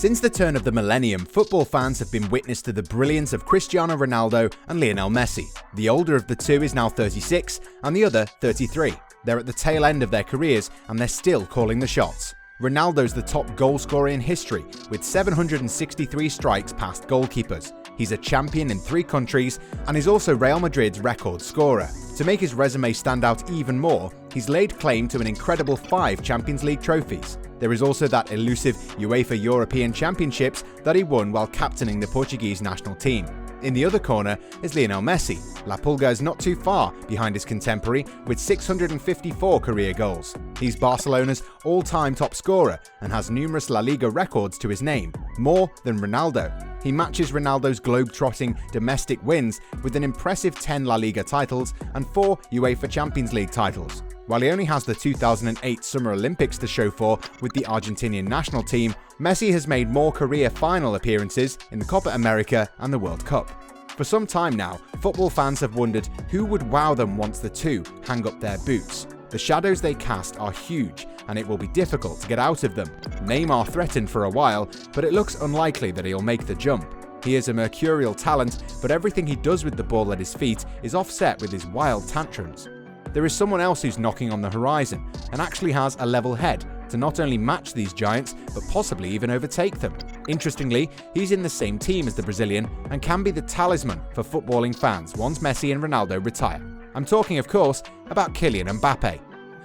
Since the turn of the millennium, football fans have been witness to the brilliance of Cristiano Ronaldo and Lionel Messi. The older of the two is now 36 and the other 33. They're at the tail end of their careers and they're still calling the shots. Ronaldo's the top goalscorer in history with 763 strikes past goalkeepers. He's a champion in 3 countries and is also Real Madrid's record scorer. To make his resume stand out even more, he's laid claim to an incredible 5 Champions League trophies. There is also that elusive UEFA European Championships that he won while captaining the Portuguese national team. In the other corner is Lionel Messi. La Pulga is not too far behind his contemporary with 654 career goals. He's Barcelona's all-time top scorer and has numerous La Liga records to his name, more than Ronaldo. He matches Ronaldo's globe-trotting domestic wins with an impressive 10 La Liga titles and 4 UEFA Champions League titles. While he only has the 2008 Summer Olympics to show for with the Argentinian national team, Messi has made more career final appearances in the Copa America and the World Cup. For some time now, football fans have wondered who would wow them once the two hang up their boots. The shadows they cast are huge, and it will be difficult to get out of them. Neymar threatened for a while, but it looks unlikely that he'll make the jump. He is a mercurial talent, but everything he does with the ball at his feet is offset with his wild tantrums. There is someone else who's knocking on the horizon, and actually has a level head to not only match these giants, but possibly even overtake them. Interestingly, he's in the same team as the Brazilian and can be the talisman for footballing fans once Messi and Ronaldo retire. I'm talking, of course, about Kylian Mbappe.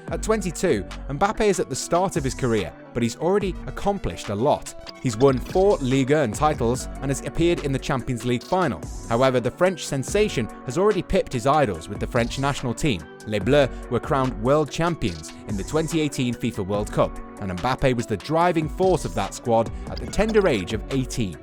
At 22, Mbappe is at the start of his career, but he's already accomplished a lot. He's won 4 Liga and titles and has appeared in the Champions League final. However, the French sensation has already pipped his idols with the French national team. Les Bleus were crowned world champions in the 2018 FIFA World Cup, and Mbappe was the driving force of that squad at the tender age of 18.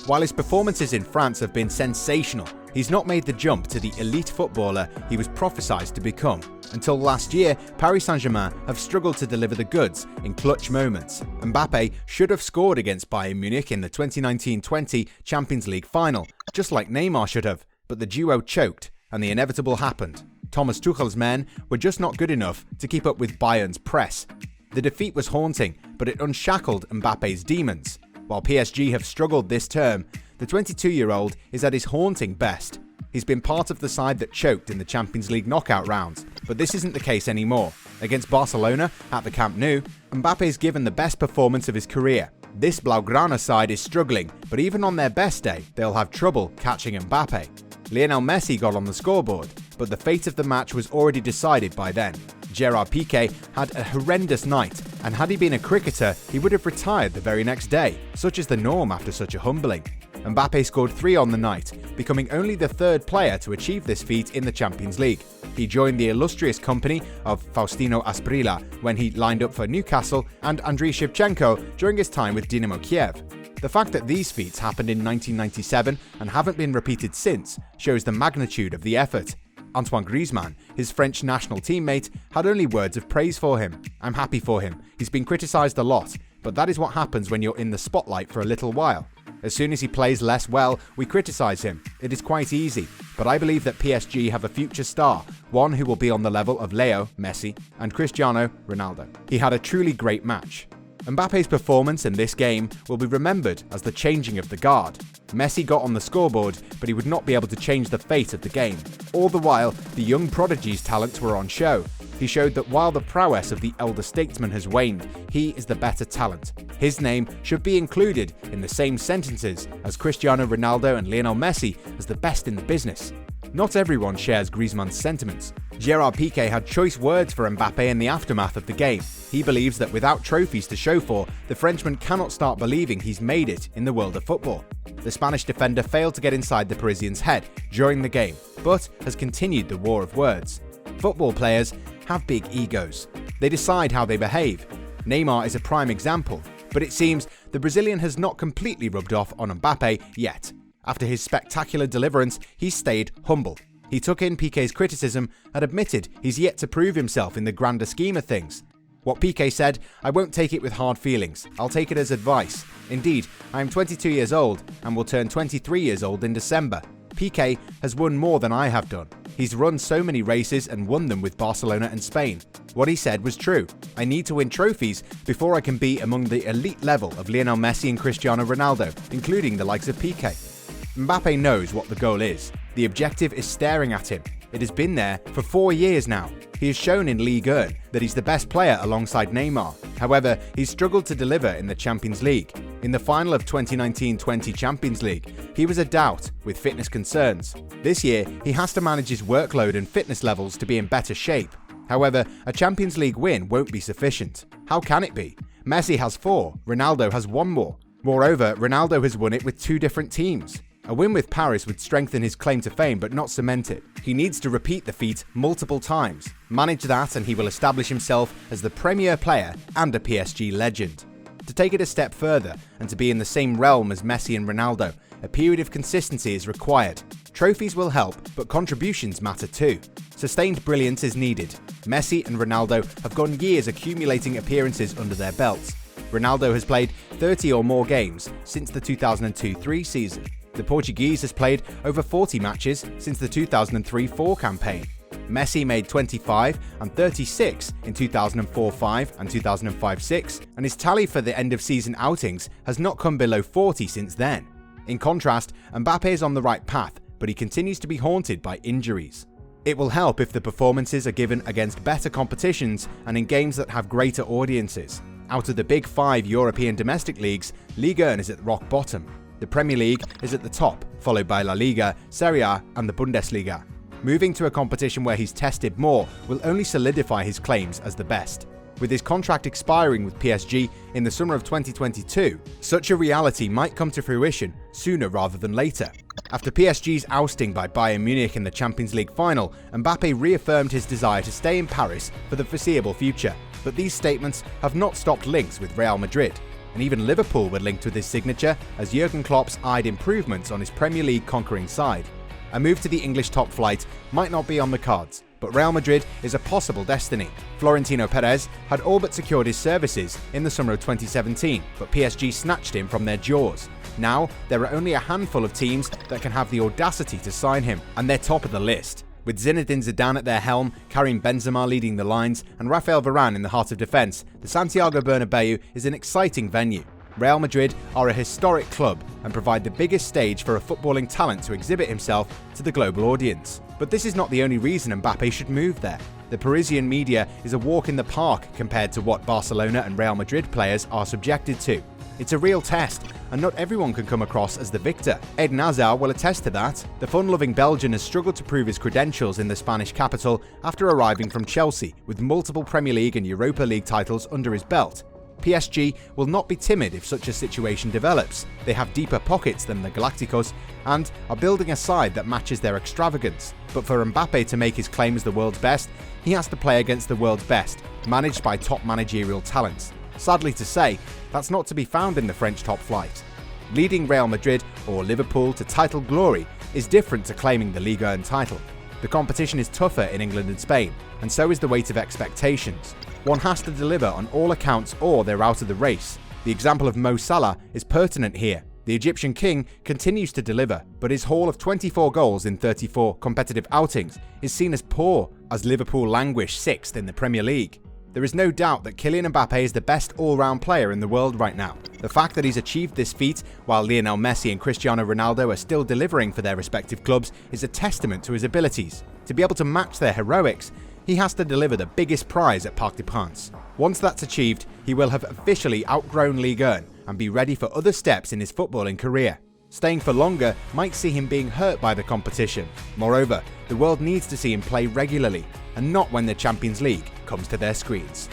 While his performances in France have been sensational, he's not made the jump to the elite footballer he was prophesied to become. Until last year, Paris Saint-Germain have struggled to deliver the goods in clutch moments. Mbappe should have scored against Bayern Munich in the 2019-20 Champions League final, just like Neymar should have, but the duo choked and the inevitable happened. Thomas Tuchel's men were just not good enough to keep up with Bayern's press. The defeat was haunting, but it unshackled Mbappe's demons. While PSG have struggled this term, the 22-year-old is at his haunting best. He's been part of the side that choked in the Champions League knockout rounds, but this isn't the case anymore. Against Barcelona at the Camp Nou, Mbappe's given the best performance of his career. This Blaugrana side is struggling, but even on their best day, they'll have trouble catching Mbappe. Lionel Messi got on the scoreboard, but the fate of the match was already decided by then. Gerard Piqué had a horrendous night, and had he been a cricketer, he would have retired the very next day. Such is the norm after such a humbling. Mbappe scored 3 on the night, becoming only the 3rd player to achieve this feat in the Champions League. He joined the illustrious company of Faustino Asprilla when he lined up for Newcastle and Andriy Shevchenko during his time with Dynamo Kiev. The fact that these feats happened in 1997 and haven't been repeated since shows the magnitude of the effort. Antoine Griezmann, his French national teammate, had only words of praise for him. "I'm happy for him. He's been criticised a lot, but that is what happens when you're in the spotlight for a little while. As soon as he plays less well, we criticise him. It is quite easy, but I believe that PSG have a future star, one who will be on the level of Leo Messi and Cristiano Ronaldo." He had a truly great match. Mbappe's performance in this game will be remembered as the changing of the guard. Messi got on the scoreboard, but he would not be able to change the fate of the game. All the while, the young prodigy's talents were on show. He showed that while the prowess of the elder statesman has waned, he is the better talent. His name should be included in the same sentences as Cristiano Ronaldo and Lionel Messi as the best in the business. Not everyone shares Griezmann's sentiments. Gerard Piqué had choice words for Mbappe in the aftermath of the game. He believes that without trophies to show for, the Frenchman cannot start believing he's made it in the world of football. The Spanish defender failed to get inside the Parisian's head during the game, but has continued the war of words. Football players have big egos. They decide how they behave. Neymar is a prime example, but it seems the Brazilian has not completely rubbed off on Mbappe yet. After his spectacular deliverance, he stayed humble. He took in Piqué's criticism and admitted he's yet to prove himself in the grander scheme of things. What Piqué said, "I won't take it with hard feelings. I'll take it as advice. Indeed, I am 22 years old and will turn 23 years old in December. Piqué has won more than I have done. He's run so many races and won them with Barcelona and Spain. What he said was true. I need to win trophies before I can be among the elite level of Lionel Messi and Cristiano Ronaldo, including the likes of Piqué. Mbappe knows what the goal is. The objective is staring at him. It has been there for 4 years now. He has shown in Ligue 1 that he's the best player alongside Neymar. However, he's struggled to deliver in the Champions League. In the final of 2019-20 Champions League, he was a doubt with fitness concerns. This year, he has to manage his workload and fitness levels to be in better shape. However, a Champions League win won't be sufficient. How can it be? Messi has 4, Ronaldo has 1 more. Moreover, Ronaldo has won it with 2 different teams. A win with Paris would strengthen his claim to fame but not cement it. He needs to repeat the feat multiple times. Manage that and he will establish himself as the premier player and a PSG legend. To take it a step further and to be in the same realm as Messi and Ronaldo, a period of consistency is required. Trophies will help, but contributions matter too. Sustained brilliance is needed. Messi and Ronaldo have gone years accumulating appearances under their belts. Ronaldo has played 30 or more games since the 2002-03 season. The Portuguese has played over 40 matches since the 2003-04 campaign. Messi made 25 and 36 in 2004-05 and 2005-06, and his tally for the end-of-season outings has not come below 40 since then. In contrast, Mbappe is on the right path, but he continues to be haunted by injuries. It will help if the performances are given against better competitions and in games that have greater audiences. Out of the big 5 European domestic leagues, Ligue 1 is at rock bottom. The Premier League is at the top, followed by La Liga, Serie A and the Bundesliga. Moving to a competition where he's tested more will only solidify his claims as the best. With his contract expiring with PSG in the summer of 2022, such a reality might come to fruition sooner rather than later. After PSG's ousting by Bayern Munich in the Champions League final, Mbappe reaffirmed his desire to stay in Paris for the foreseeable future. But these statements have not stopped links with Real Madrid. And even Liverpool were linked with his signature as Jurgen Klopp's eyed improvements on his Premier League conquering side. A move to the English top flight might not be on the cards, but Real Madrid is a possible destiny. Florentino Perez had all but secured his services in the summer of 2017, but PSG snatched him from their jaws. Now, there are only a handful of teams that can have the audacity to sign him, and they're top of the list. With Zinedine Zidane at their helm, Karim Benzema leading the lines, and Rafael Varane in the heart of defence, the Santiago Bernabeu is an exciting venue. Real Madrid are a historic club and provide the biggest stage for a footballing talent to exhibit himself to the global audience. But this is not the only reason Mbappe should move there. The Parisian media is a walk in the park compared to what Barcelona and Real Madrid players are subjected to. It's a real test, and not everyone can come across as the victor. Eden Hazard will attest to that. The fun-loving Belgian has struggled to prove his credentials in the Spanish capital after arriving from Chelsea, with multiple Premier League and Europa League titles under his belt. PSG will not be timid if such a situation develops. They have deeper pockets than the Galacticos and are building a side that matches their extravagance. But for Mbappe to make his claim as the world's best, he has to play against the world's best, managed by top managerial talents. Sadly to say, that's not to be found in the French top flight. Leading Real Madrid or Liverpool to title glory is different to claiming the Ligue 1 title. The competition is tougher in England and Spain, and so is the weight of expectations. One has to deliver on all accounts or they're out of the race. The example of Mo Salah is pertinent here. The Egyptian king continues to deliver, but his haul of 24 goals in 34 competitive outings is seen as poor, as Liverpool languish 6th in the Premier League. There is no doubt that Kylian Mbappe is the best all-round player in the world right now. The fact that he's achieved this feat while Lionel Messi and Cristiano Ronaldo are still delivering for their respective clubs is a testament to his abilities. To be able to match their heroics, he has to deliver the biggest prize at Parc des Princes. Once that's achieved, he will have officially outgrown Ligue 1 and be ready for other steps in his footballing career. Staying for longer might see him being hurt by the competition. Moreover, the world needs to see him play regularly, and not when the Champions League comes to their screens.